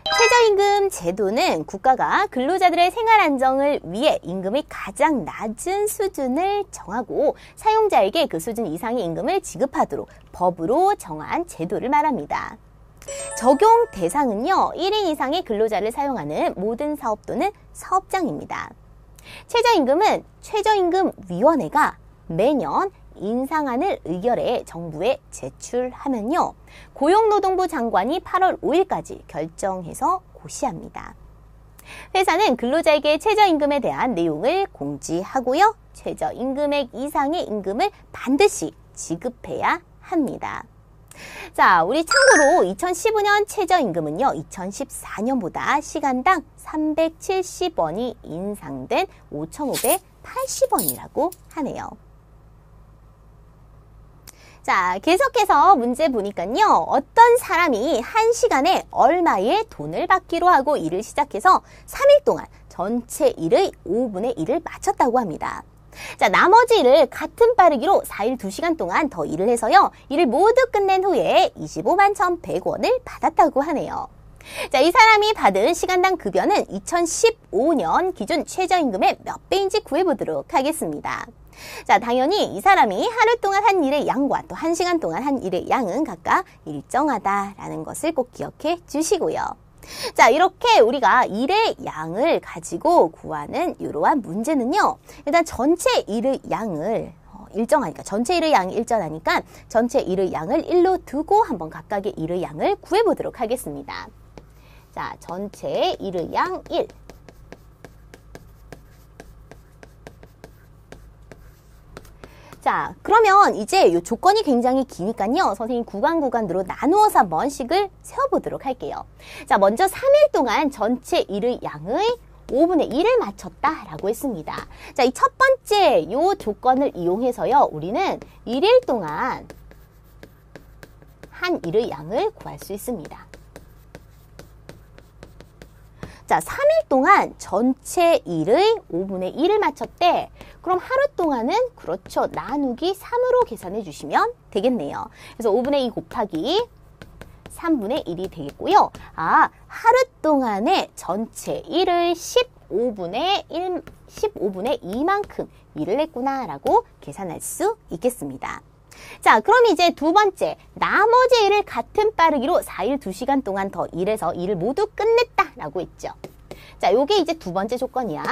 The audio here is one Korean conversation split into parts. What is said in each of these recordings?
최저임금 제도는 국가가 근로자들의 생활 안정을 위해 임금의 가장 낮은 수준을 정하고 사용자에게 그 수준 이상의 임금을 지급하도록 법으로 정한 제도를 말합니다. 적용 대상은요, 1인 이상의 근로자를 사용하는 모든 사업 또는 사업장입니다. 최저임금은 최저임금위원회가 매년 인상안을 의결해 정부에 제출하면요, 고용노동부 장관이 8월 5일까지 결정해서 고시합니다. 회사는 근로자에게 최저임금에 대한 내용을 공지하고요, 최저임금액 이상의 임금을 반드시 지급해야 합니다. 자, 우리 참고로 2015년 최저임금은요, 2014년보다 시간당 370원이 인상된 5,580원이라고 하네요. 자, 계속해서 문제 보니까요, 어떤 사람이 1시간에 얼마의 돈을 받기로 하고 일을 시작해서 3일 동안 전체 일의 5분의 1을 마쳤다고 합니다. 자, 나머지 일을 같은 빠르기로 4일 2시간 동안 더 일을 해서요, 일을 모두 끝낸 후에 25만 1,100원을 받았다고 하네요. 자, 이 사람이 받은 시간당 급여는 2015년 기준 최저임금의 몇 배인지 구해보도록 하겠습니다. 자, 당연히 이 사람이 하루 동안 한 일의 양과 또 1시간 동안 한 일의 양은 각각 일정하다라는 것을 꼭 기억해 주시고요. 자, 이렇게 우리가 일의 양을 가지고 구하는 이러한 문제는요, 일단 전체 일의 양을 일정하니까, 전체 일의 양이 일정하니까 전체 일의 양을 1로 두고 한번 각각의 일의 양을 구해보도록 하겠습니다. 자, 전체 일의 양 1. 자, 그러면 이제 이 조건이 굉장히 기니까요, 선생님 구간으로 나누어서 한번 식을 세워보도록 할게요. 자, 먼저 3일 동안 전체 일의 양의 5분의 1을 맞췄다라고 했습니다. 자, 이 첫 번째 이 조건을 이용해서요, 우리는 1일 동안 한 일의 양을 구할 수 있습니다. 자, 3일 동안 전체 일의 5분의 1을 맞췄대. 그럼 하루 동안은 그렇죠, 나누기 3으로 계산해 주시면 되겠네요. 그래서 5분의 2 곱하기 3분의 1이 되겠고요. 아, 하루 동안의 전체 일의 15분의 2만큼 일을 했구나라고 계산할 수 있겠습니다. 자, 그럼 이제 두 번째, 나머지 일을 같은 빠르기로 4일 2시간 동안 더 일해서 일을 모두 끝냈다라고 했죠. 자, 요게 이제 두 번째 조건이야.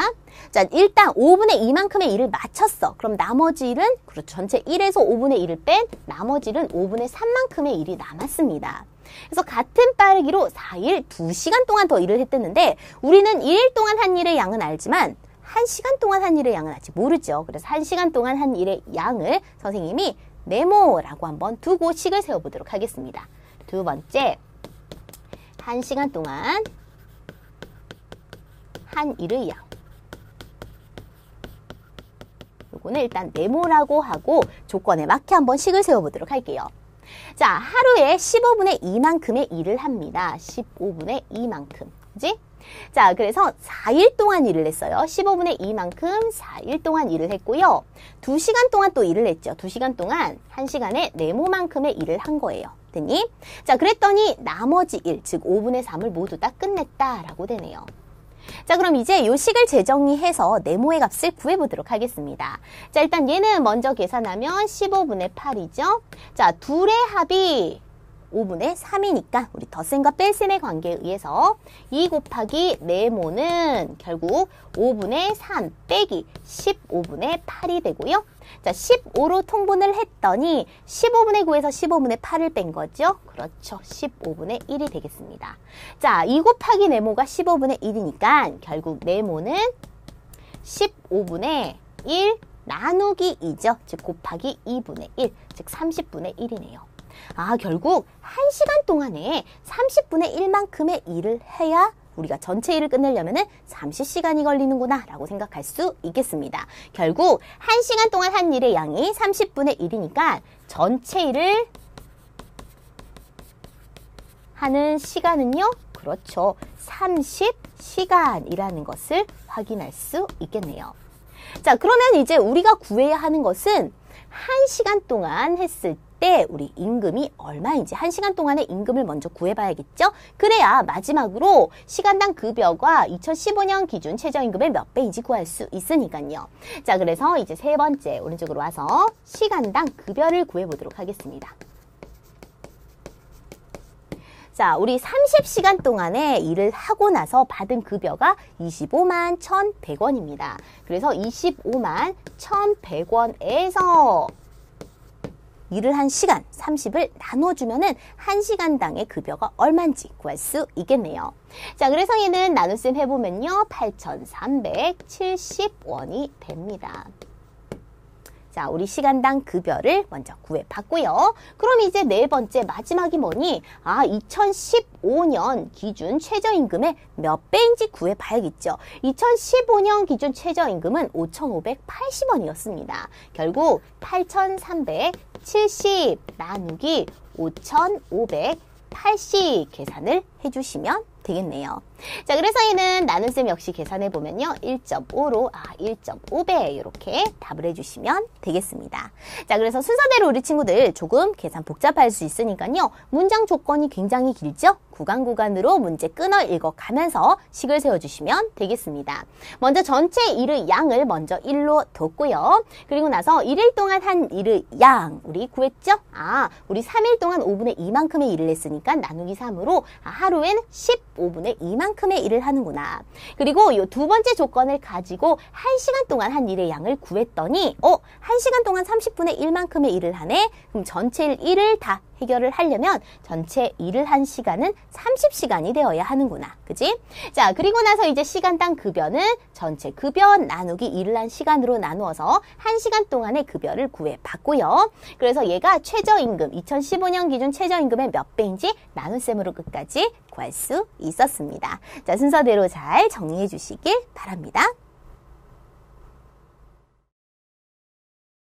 자, 일단 5분의 2만큼의 일을 마쳤어. 그럼 나머지 일은, 그렇죠, 전체 1에서 5분의 1을 뺀 나머지 일은 5분의 3만큼의 일이 남았습니다. 그래서 같은 빠르기로 4일 2시간 동안 더 일을 했댔는데, 우리는 1일 동안 한 일의 양은 알지만 1시간 동안 한 일의 양은 아직 모르죠. 그래서 1시간 동안 한 일의 양을 선생님이 네모라고 한번 두고 식을 세워보도록 하겠습니다. 두 번째, 1시간 동안 한 일의 양. 요거는 일단 네모라고 하고 조건에 맞게 한번 식을 세워보도록 할게요. 자, 하루에 15분의 2만큼의 일을 합니다. 15분의 2만큼. 그지? 자, 그래서 4일 동안 일을 했어요. 15분의 2만큼 4일 동안 일을 했고요. 2시간 동안 또 일을 했죠. 2시간 동안 1시간에 네모만큼의 일을 한 거예요. 됐니? 자, 그랬더니 나머지 일, 즉 5분의 3을 모두 다 끝냈다라고 되네요. 자, 그럼 이제 요 식을 재정리해서 네모의 값을 구해보도록 하겠습니다. 자, 일단 얘는 먼저 계산하면 15분의 8이죠. 자, 둘의 합이 5분의 3이니까 우리 덧셈과 뺄셈의 관계에 의해서 2 곱하기 네모는 결국 5분의 3 빼기 15분의 8이 되고요. 자, 15로 통분을 했더니 15분의 9에서 15분의 8을 뺀 거죠. 그렇죠. 15분의 1이 되겠습니다. 자, 2 곱하기 네모가 15분의 1이니까 결국 네모는 15분의 1 나누기 2죠. 즉 곱하기 2분의 1, 즉 30분의 1이네요. 아, 결국 1시간 동안에 30분의 1만큼의 일을 해야 우리가 전체 일을 끝내려면 30시간이 걸리는구나 라고 생각할 수 있겠습니다. 결국 1시간 동안 한 일의 양이 30분의 1이니까 전체 일을 하는 시간은요, 그렇죠, 30시간이라는 것을 확인할 수 있겠네요. 자, 그러면 이제 우리가 구해야 하는 것은 1시간 동안 했을 때 때 우리 임금이 얼마인지 1시간 동안의 임금을 먼저 구해봐야겠죠? 그래야 마지막으로 시간당 급여가 2015년 기준 최저임금의 몇 배인지 구할 수 있으니까요. 자, 그래서 이제 세 번째 오른쪽으로 와서 시간당 급여를 구해보도록 하겠습니다. 자, 우리 30시간 동안에 일을 하고 나서 받은 급여가 25만 1,100원입니다. 그래서 25만 1,100원에서 일을 한 시간 30을 나눠주면은 1시간당의 급여가 얼마인지 구할 수 있겠네요. 자, 그래서 얘는 나눗셈 해보면요. 8,370원이 됩니다. 자, 우리 시간당 급여를 먼저 구해봤고요. 그럼 이제 네 번째 마지막이 뭐니? 2015년 기준 최저임금의 몇 배인지 구해봐야겠죠. 2015년 기준 최저임금은 5,580원이었습니다. 결국 8,370 나누기 5,580 계산을 해주시면 되겠네요. 자, 그래서 얘는 나눗셈 역시 계산해보면요. 1.5로 1.5배 이렇게 답을 해주시면 되겠습니다. 자, 그래서 순서대로 우리 친구들 조금 계산 복잡할 수 있으니까요. 문장 조건이 굉장히 길죠? 구간 구간으로 문제 끊어 읽어가면서 식을 세워주시면 되겠습니다. 먼저 전체 일의 양을 먼저 1로 뒀고요. 그리고 나서 1일 동안 한 일의 양 우리 구했죠? 우리 3일 동안 5분의 2만큼의 일을 했으니까 나누기 3으로 하루엔 15분의 2만큼의 일을 하는구나. 그리고 이 두 번째 조건을 가지고 1시간 동안 한 일의 양을 구했더니 1시간 동안 30분의 1만큼의 일을 하네? 그럼 전체 일을 다 해결을 하려면 전체 일을 한 시간은 30시간이 되어야 하는구나. 그지? 자, 그리고 나서 이제 시간당 급여는 전체 급여 나누기 일을 한 시간으로 나누어서 1시간 동안의 급여를 구해봤고요. 그래서 얘가 최저임금, 2015년 기준 최저임금의 몇 배인지 나눗셈으로 끝까지 구할 수 있었습니다. 자, 순서대로 잘 정리해 주시길 바랍니다.